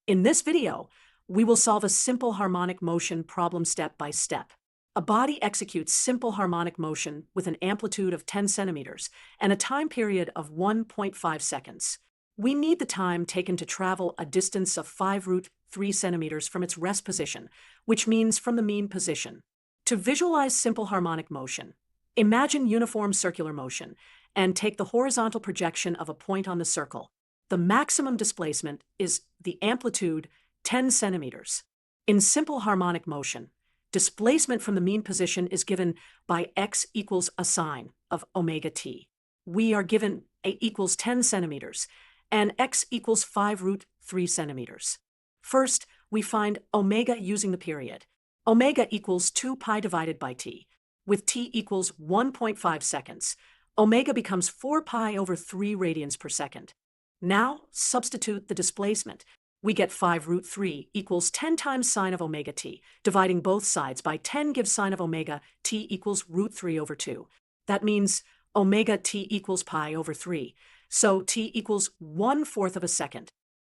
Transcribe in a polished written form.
In this video, we will solve a simple harmonic motion problem step by step. A body executes simple harmonic motion with an amplitude of 10 centimeters and a time period of 1.5 seconds. We need the time taken to travel a distance of 5√3 centimeters from its rest position, which means from the mean position. To visualize simple harmonic motion, imagine uniform circular motion and take the horizontal projection of a point on the circle. The maximum displacement is the amplitude 10 centimeters. In simple harmonic motion, displacement from the mean position is given by x equals a sine of omega t. We are given a equals 10 centimeters and x equals 5√3 centimeters. First, we find omega using the period. Omega equals 2 pi divided by t. With t equals 1.5 seconds, omega becomes 4 pi over 3 radians per second. Now, substitute the displacement. We get 5√3 equals 10 times sine of omega t. Dividing both sides by 10 gives sine of omega t equals √3 over 2. That means omega t equals pi over 3. So t equals 1/4 of a second.